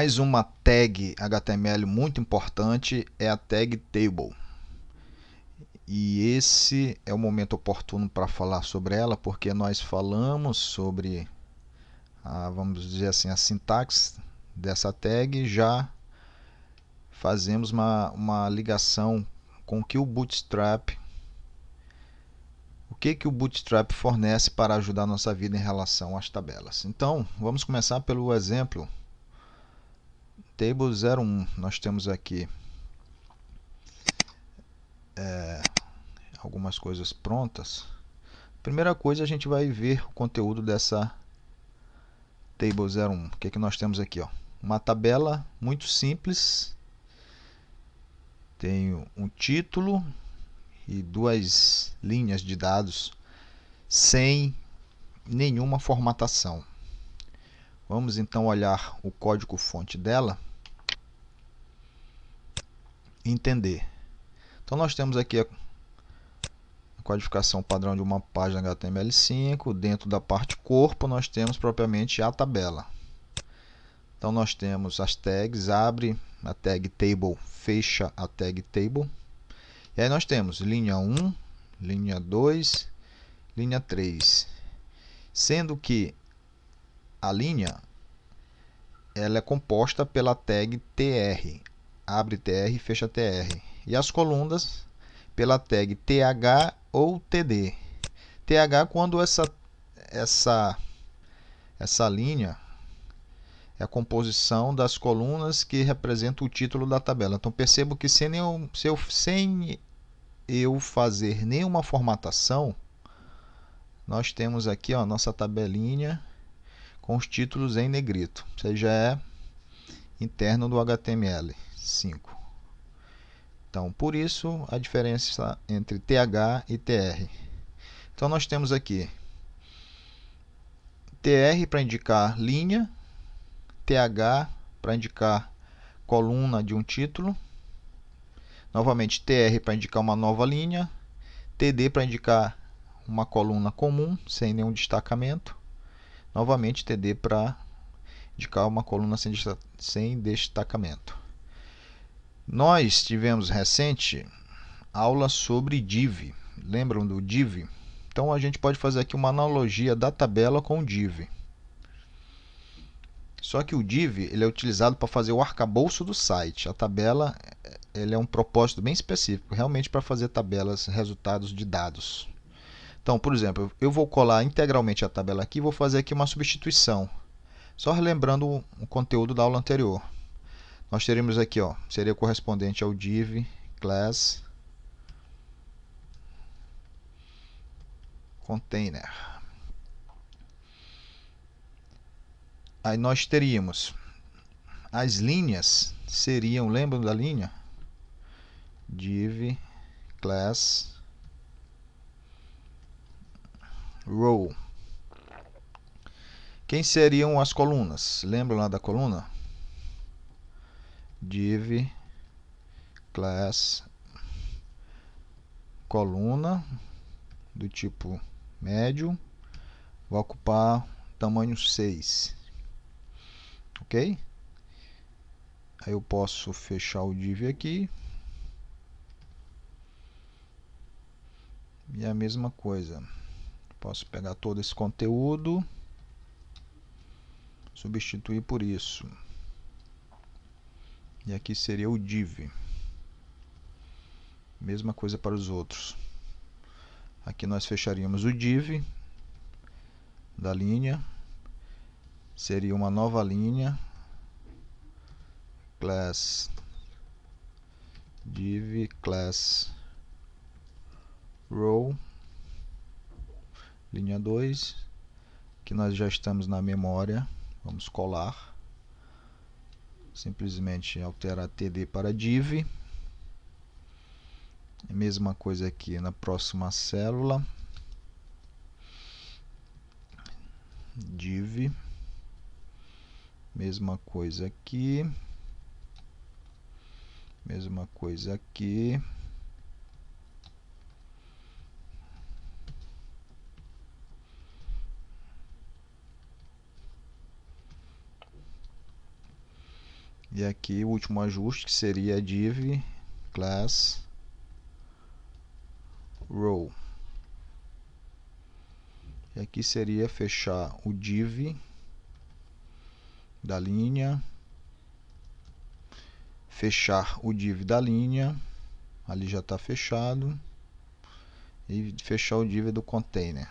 Mais uma tag HTML muito importante é a tag table. E esse é o momento oportuno para falar sobre ela, porque nós falamos sobre, vamos dizer assim, a sintaxe dessa tag, já fazemos uma ligação com o que o Bootstrap fornece para ajudar a nossa vida em relação às tabelas. Então, vamos começar pelo exemplo Table 01. Nós temos aqui algumas coisas prontas. Primeira coisa, a gente vai ver o conteúdo dessa Table 01. O que nós temos aqui? Uma tabela muito simples. Tem um título e duas linhas de dados sem nenhuma formatação. Vamos então olhar o código-fonte dela e entender. Então nós temos aqui a codificação padrão de uma página HTML5. Dentro da parte corpo nós temos propriamente a tabela. Então nós temos as tags, abre a tag table, fecha a tag table. E aí nós temos linha 1, linha 2, linha 3. Sendo que a linha ela é composta pela tag tr, abre tr, fecha tr. E as colunas pela tag th ou td. th quando essa linha é a composição das colunas que representam o título da tabela. Então percebo que sem eu fazer nenhuma formatação, nós temos aqui a nossa tabelinha com os títulos em negrito. Isso aí já é interno do HTML5. Então, por isso, a diferença entre TH e TR. Então, nós temos aqui TR para indicar linha, TH para indicar coluna de um título, novamente TR para indicar uma nova linha, TD para indicar uma coluna comum, sem nenhum destacamento, novamente TD para indicar uma coluna sem destacamento. Nós tivemos recente aula sobre div. Lembram do div? Então a gente pode fazer aqui uma analogia da tabela com o div. Só que o div ele é utilizado para fazer o arcabouço do site. A tabela ele é um propósito bem específico, realmente para fazer tabelas, resultados de dados. Então, por exemplo, eu vou colar integralmente a tabela aqui e vou fazer aqui uma substituição. Só relembrando o conteúdo da aula anterior. Nós teríamos aqui, seria correspondente ao div class container. Aí nós teríamos as linhas, seriam, lembram da linha? Div class row. Quem seriam as colunas? Lembram lá da coluna? Div class coluna do tipo médio, vai ocupar tamanho 6. Ok? Aí eu posso fechar o div aqui. E a mesma coisa. Posso pegar todo esse conteúdo, substituir por isso. E aqui seria o div. Mesma coisa para os outros. Aqui nós fecharíamos o div da linha. Seria uma nova linha. Class div class row. Linha 2. Que nós já estamos na memória. Vamos colar. Simplesmente alterar td para div. Mesma coisa aqui na próxima célula. Div. Mesma coisa aqui. Mesma coisa aqui. E aqui o último ajuste, que seria div class row. E aqui seria fechar o div da linha, fechar o div da linha, ali já está fechado, e fechar o div do container.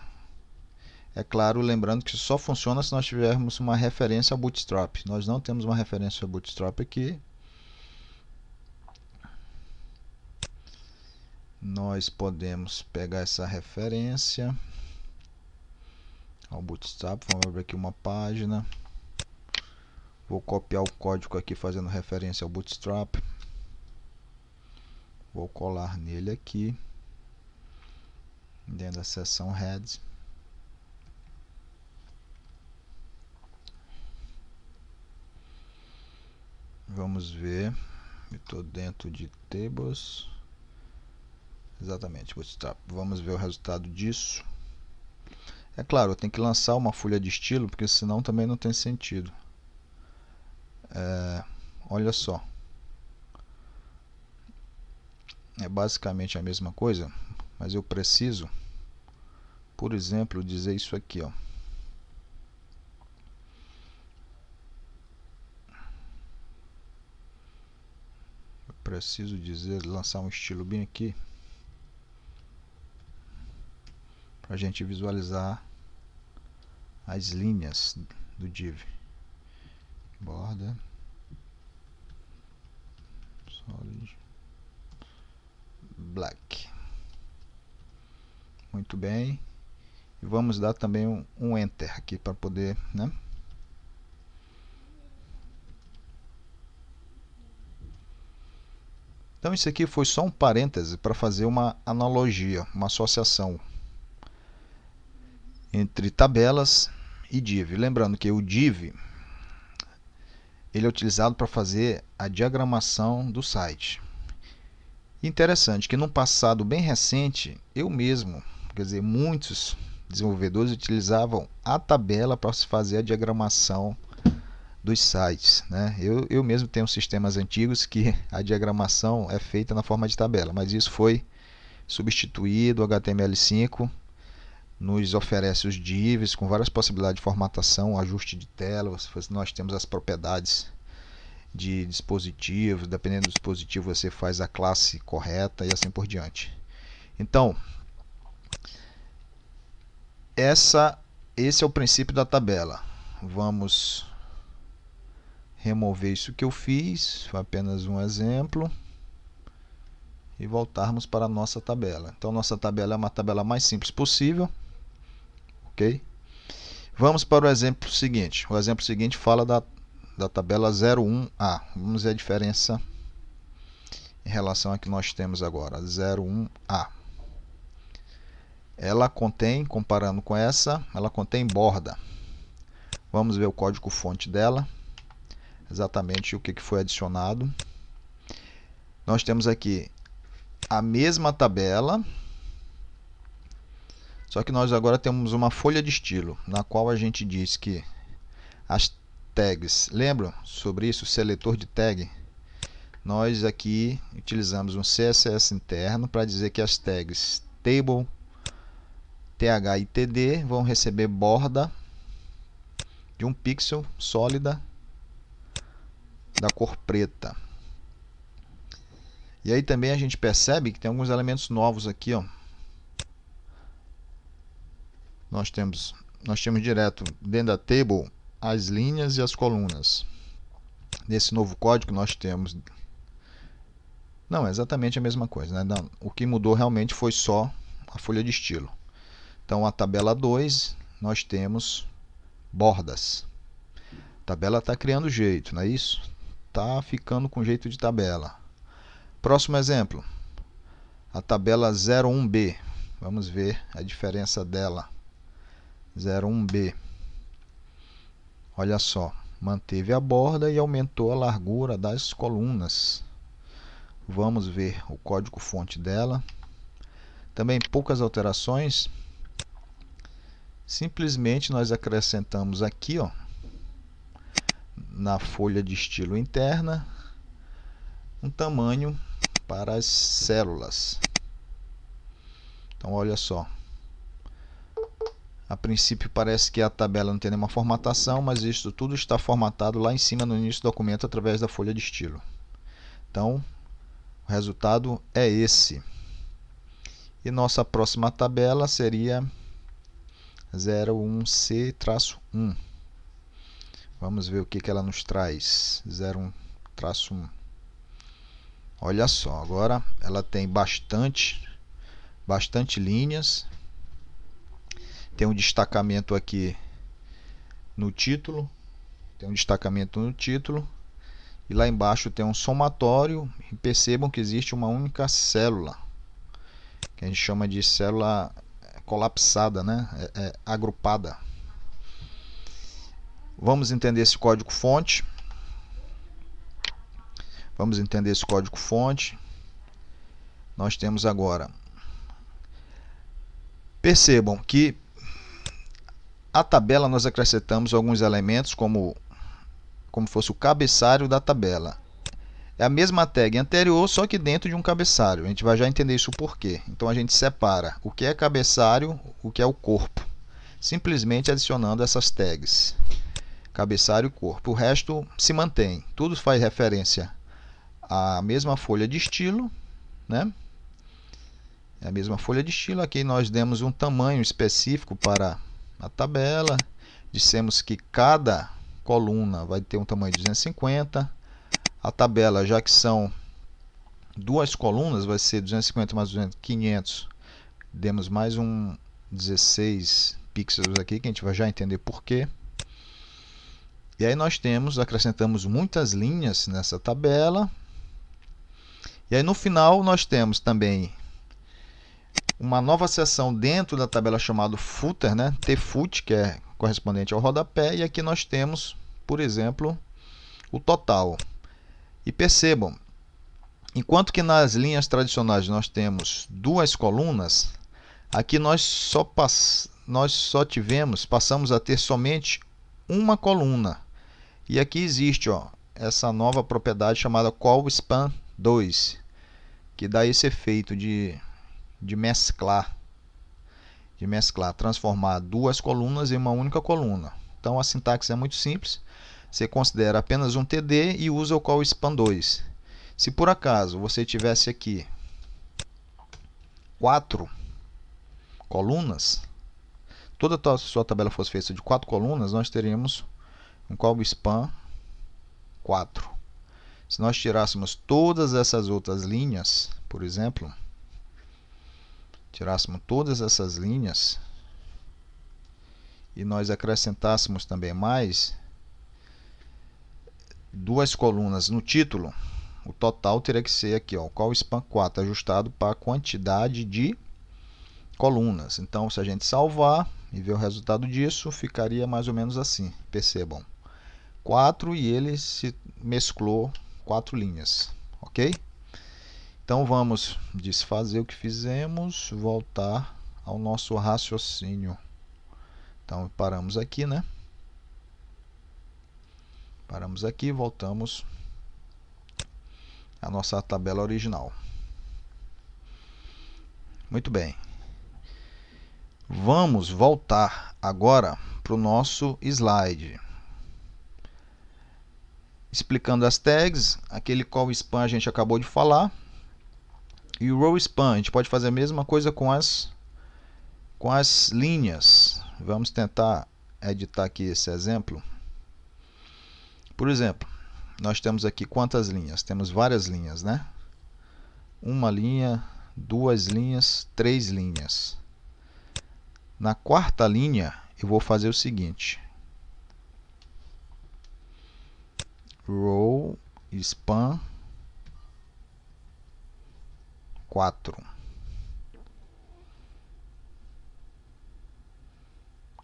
É claro, lembrando que só funciona se nós tivermos uma referência ao Bootstrap. Nós não temos uma referência ao Bootstrap aqui. Nós podemos pegar essa referência ao Bootstrap. Vamos abrir aqui uma página. Vou copiar o código aqui fazendo referência ao Bootstrap. Vou colar nele aqui, dentro da seção Heads. Vamos ver. Estou dentro de Tables. Exatamente, Bootstrap. Vamos ver o resultado disso. É claro, eu tenho que lançar uma folha de estilo, porque senão também não tem sentido. Olha só. É basicamente a mesma coisa, mas eu preciso, por exemplo, dizer isso aqui, ó. Eu preciso dizer, lançar um estilo bem aqui, para a gente visualizar as linhas do div. Border, solid, black. Muito bem. E vamos dar também um enter aqui para poder, né? Então isso aqui foi só um parêntese para fazer uma analogia, uma associação entre tabelas e div. Lembrando que o div ele é utilizado para fazer a diagramação do site. Interessante que num passado bem recente, eu mesmo, quer dizer, muitos desenvolvedores utilizavam a tabela para se fazer a diagramação dos sites, né? Eu mesmo tenho sistemas antigos que a diagramação é feita na forma de tabela, mas isso foi substituído. O HTML5 nos oferece os divs com várias possibilidades de formatação, ajuste de tela. Nós temos as propriedades de dispositivos, dependendo do dispositivo você faz a classe correta e assim por diante. Então, esse é o princípio da tabela. Vamos remover isso que eu fiz, foi apenas um exemplo, e voltarmos para a nossa tabela. Então nossa tabela é uma tabela mais simples possível, ok? Vamos para o exemplo seguinte. O exemplo seguinte fala da tabela 01A. Vamos ver a diferença em relação a que nós temos agora, 01A. Ela contém, comparando com essa, ela contém borda. Vamos ver o código-fonte dela, exatamente o que foi adicionado. Nós temos aqui a mesma tabela, só que nós agora temos uma folha de estilo, na qual a gente diz que as tags, lembram sobre isso, o seletor de tag? Nós aqui utilizamos um CSS interno para dizer que as tags table, th e td vão receber borda de 1 pixel sólida da cor preta. E aí também a gente percebe que tem alguns elementos novos aqui, ó. Nós temos direto dentro da table as linhas e as colunas. Nesse novo código nós temos... Não, é exatamente a mesma coisa, né? O que mudou realmente foi só a folha de estilo. Então a tabela 2 nós temos bordas. A tabela está criando jeito, não é isso? Está ficando com jeito de tabela. Próximo exemplo, a tabela 01B. Vamos ver a diferença dela. 01B. Olha só, manteve a borda e aumentou a largura das colunas. Vamos ver o código-fonte dela. Também poucas alterações. Simplesmente nós acrescentamos aqui, ó, na folha de estilo interna um tamanho para as células. Então olha só, a princípio parece que a tabela não tem nenhuma formatação, mas isso tudo está formatado lá em cima no início do documento através da folha de estilo. Então o resultado é esse. E nossa próxima tabela seria 01C-1. Vamos ver o que ela nos traz. 01-1. Olha só, agora ela tem bastante linhas. Tem um destacamento aqui no título. E lá embaixo tem um somatório. E percebam que existe uma única célula, que a gente chama de célula colapsada, né? Agrupada. Vamos entender esse código-fonte. Nós temos agora. Percebam que a tabela nós acrescentamos alguns elementos como fosse o cabeçalho da tabela. É a mesma tag anterior, só que dentro de um cabeçalho. A gente vai já entender isso por quê. Então a gente separa o que é cabeçalho, o que é o corpo, simplesmente adicionando essas tags, cabeçalho e corpo. O resto se mantém. Tudo faz referência à mesma folha de estilo, né? É a mesma folha de estilo. Aqui nós demos um tamanho específico para a tabela. Dissemos que cada coluna vai ter um tamanho de 250. A tabela, já que são duas colunas, vai ser 250 mais 200, 500. Demos mais um 16 pixels aqui, que a gente vai já entender por quê. E aí nós acrescentamos muitas linhas nessa tabela. E aí no final nós temos também uma nova seção dentro da tabela chamada footer, né? Tfoot, que é correspondente ao rodapé. E aqui nós temos, por exemplo, o total. E percebam, enquanto que nas linhas tradicionais nós temos duas colunas, aqui nós passamos a ter somente uma coluna. E aqui existe, ó, essa nova propriedade chamada call_span 2, que dá esse efeito de mesclar, transformar duas colunas em uma única coluna. Então a sintaxe é muito simples. Você considera apenas um TD e usa o call_span 2. Se por acaso você tivesse aqui 4 colunas, toda a sua tabela fosse feita de 4 colunas, nós teríamos um call_span 4. Se nós tirássemos todas essas outras linhas, por exemplo, tirássemos todas essas linhas e nós acrescentássemos também mais duas colunas no título, o total teria que ser aqui, ó, o call_span 4 ajustado para a quantidade de colunas. Então, se a gente salvar e ver o resultado disso, ficaria mais ou menos assim. Percebam, 4 e ele se mesclou 4 linhas, ok? Então vamos desfazer o que fizemos, voltar ao nosso raciocínio. Então paramos aqui, né? Paramos aqui, voltamos à nossa tabela original. Muito bem. Vamos voltar agora para o nosso slide. Explicando as tags, aquele call_span a gente acabou de falar. E o row_span, a gente pode fazer a mesma coisa com as linhas. Vamos tentar editar aqui esse exemplo. Por exemplo, nós temos aqui quantas linhas? Temos várias linhas, né? Uma linha, duas linhas, 3 linhas. Na quarta linha, eu vou fazer o seguinte. Row_span 4.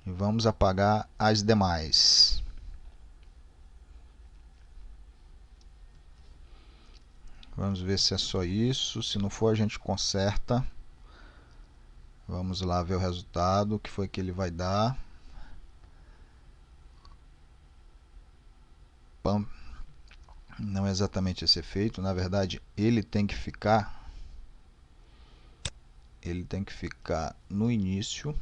E vamos apagar as demais. Vamos ver se é só isso. Se não for, a gente conserta. Vamos lá ver o resultado, o que foi que ele vai dar. span não é exatamente esse efeito. Na verdade, ele tem que ficar no início.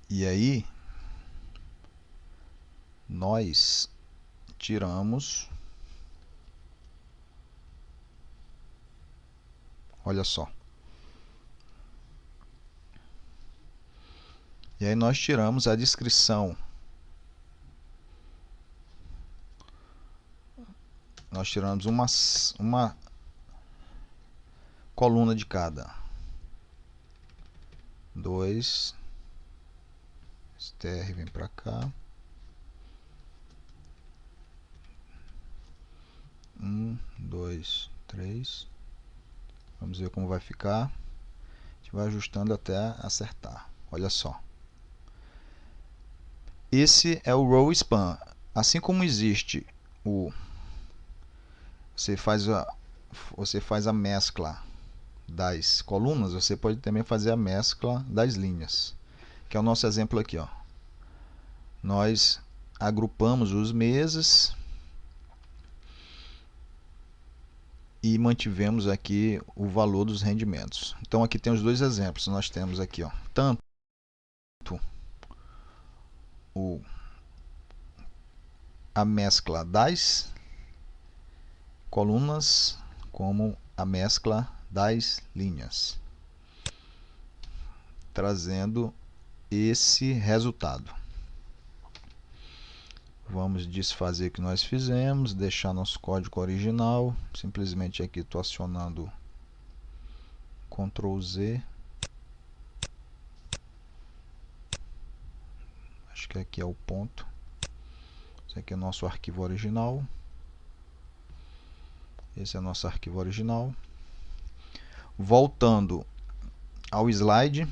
E aí nós tiramos, olha só. E aí nós tiramos a descrição. Nós tiramos uma coluna de cada. 2 str vem para cá. 1, 2, 3. Vamos ver como vai ficar. A gente vai ajustando até acertar. Olha só. Esse é o row span. Assim como existe o você faz a mescla das colunas, você pode também fazer a mescla das linhas, que é o nosso exemplo aqui, ó. Nós agrupamos os meses e mantivemos aqui o valor dos rendimentos. Então aqui tem os dois exemplos. Nós temos aqui, ó, tanto a mescla das colunas como a mescla das linhas, trazendo esse resultado. Vamos desfazer o que nós fizemos, deixar nosso código original. Simplesmente aqui estou acionando Ctrl Z. Acho que aqui é o ponto. Esse aqui é o nosso arquivo original. Esse é o nosso arquivo original. Voltando ao slide,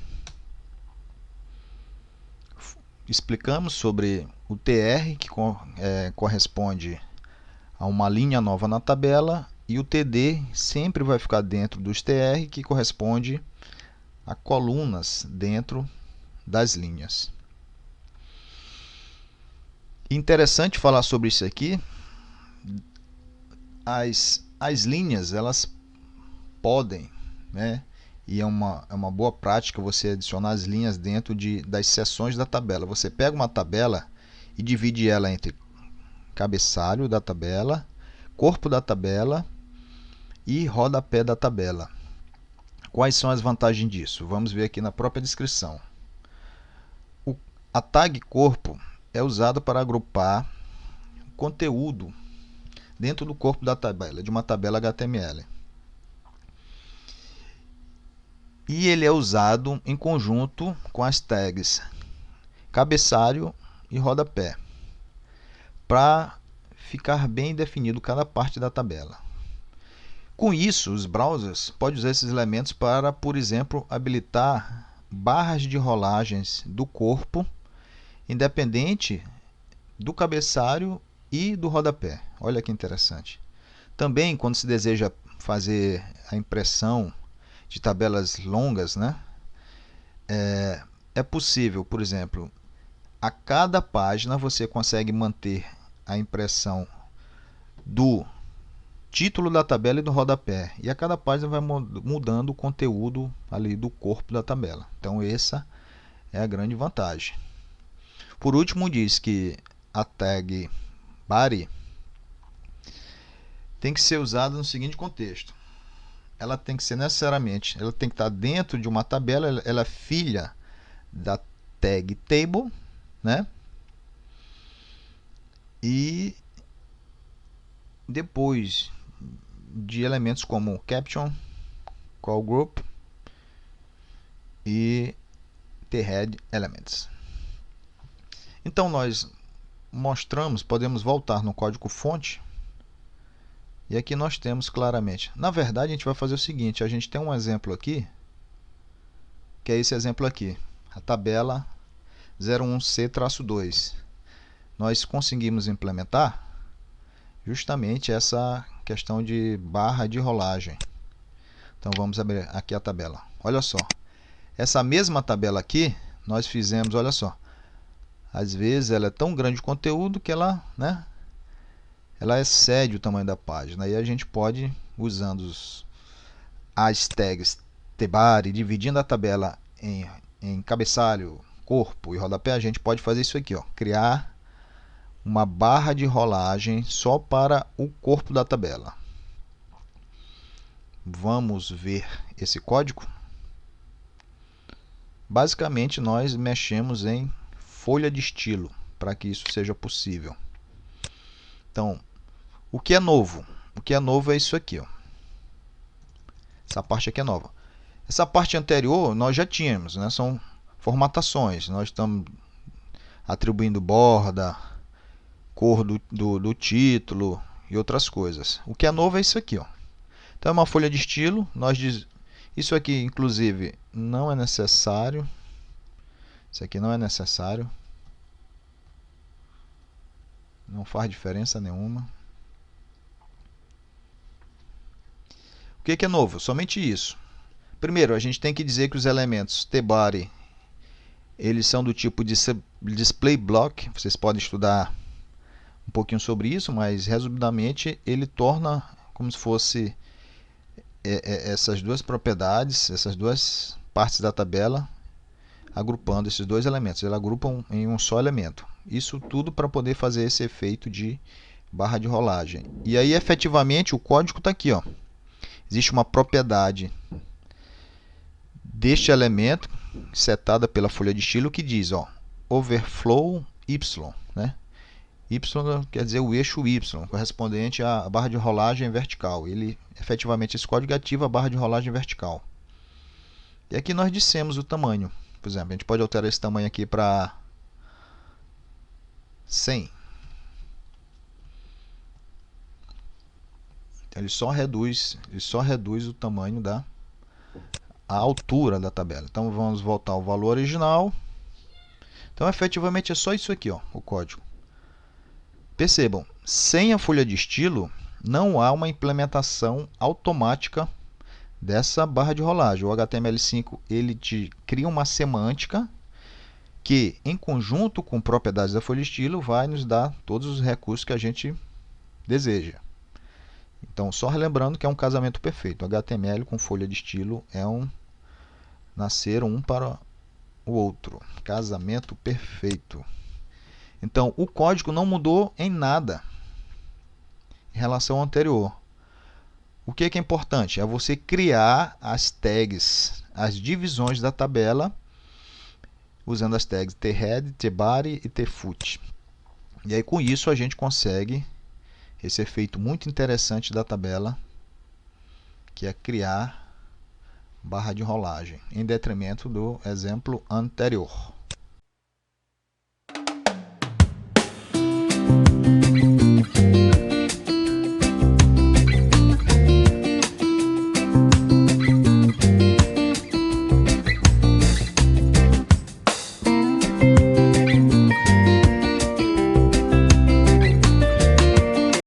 explicamos sobre o TR, que corresponde a uma linha nova na tabela, e o TD sempre vai ficar dentro dos TR, que corresponde a colunas dentro das linhas. Interessante falar sobre isso aqui. As linhas, elas podem, né, e é uma boa prática você adicionar as linhas dentro das seções da tabela. Você pega uma tabela e divide ela entre cabeçalho da tabela, corpo da tabela e rodapé da tabela. Quais são as vantagens disso? Vamos ver aqui na própria descrição. A tag corpo é usada para agrupar conteúdo dentro do corpo da tabela, de uma tabela HTML. E ele é usado em conjunto com as tags cabeçalho e rodapé, para ficar bem definido cada parte da tabela. Com isso, os browsers podem usar esses elementos para, por exemplo, habilitar barras de rolagens do corpo, independente do cabeçalho e do rodapé. Olha que interessante. Também, quando se deseja fazer a impressão de tabelas longas, né, é possível, por exemplo, a cada página você consegue manter a impressão do título da tabela e do rodapé, e a cada página vai mudando o conteúdo ali do corpo da tabela. Então essa é a grande vantagem. Por último, diz que a tag body tem que ser usada no seguinte contexto. Ela tem que ser necessariamente, ela tem que estar dentro de uma tabela, ela é filha da tag table, né? E depois de elementos como caption, call group e theread elements. Então nós mostramos, podemos voltar no código fonte, e aqui nós temos claramente. Na verdade, a gente vai fazer o seguinte, a gente tem um exemplo aqui, que é esse exemplo aqui, a tabela 01C-2. Nós conseguimos implementar justamente essa questão de barra de rolagem. Então vamos abrir aqui a tabela. Olha só, essa mesma tabela aqui, nós fizemos, olha só, Às vezes ela é tão grande o conteúdo que ela excede o tamanho da página. Aí a gente pode, usando as tags tbody, dividindo a tabela em cabeçalho, corpo e rodapé, a gente pode fazer isso aqui, ó, criar uma barra de rolagem só para o corpo da tabela. Vamos ver esse código. Basicamente, nós mexemos em folha de estilo para que isso seja possível. Então, o que é novo? O que é novo é isso aqui, ó. Essa parte aqui é nova. Essa parte anterior nós já tínhamos, né? São formatações. Nós estamos atribuindo borda, cor do título e outras coisas. O que é novo é isso aqui, ó. Então é uma folha de estilo. Isso aqui, inclusive, não é necessário. Isso aqui não é necessário. Não faz diferença nenhuma. O que é novo? Somente isso. Primeiro, a gente tem que dizer que os elementos tbody eles são do tipo de display block. Vocês podem estudar um pouquinho sobre isso, mas resumidamente ele torna como se fosse essas duas propriedades, essas duas partes da tabela, agrupando esses dois elementos. Eles agrupam em um só elemento. Isso tudo para poder fazer esse efeito de barra de rolagem. E aí, efetivamente, o código está aqui, ó. Existe uma propriedade deste elemento setada pela folha de estilo que diz, ó, overflow y, né? Y quer dizer o eixo Y, correspondente à barra de rolagem vertical. Efetivamente, esse código ativa a barra de rolagem vertical. E aqui nós dissemos o tamanho. Por exemplo, a gente pode alterar esse tamanho aqui para 100. Então, ele só reduz o tamanho a altura da tabela. Então vamos voltar ao valor original. Então efetivamente é só isso aqui, ó, o código. Percebam, sem a folha de estilo não há uma implementação automática dessa barra de rolagem. O HTML5 ele te cria uma semântica que, em conjunto com propriedades da folha de estilo, vai nos dar todos os recursos que a gente deseja. Então, só relembrando que é um casamento perfeito. O HTML com folha de estilo nasceram um para o outro. Casamento perfeito. Então, o código não mudou em nada em relação ao anterior. O que é importante? É você criar as tags, as divisões da tabela, usando as tags thead, thebody e thefoot. E aí, com isso, a gente consegue esse efeito muito interessante da tabela, que é criar barra de rolagem, em detrimento do exemplo anterior.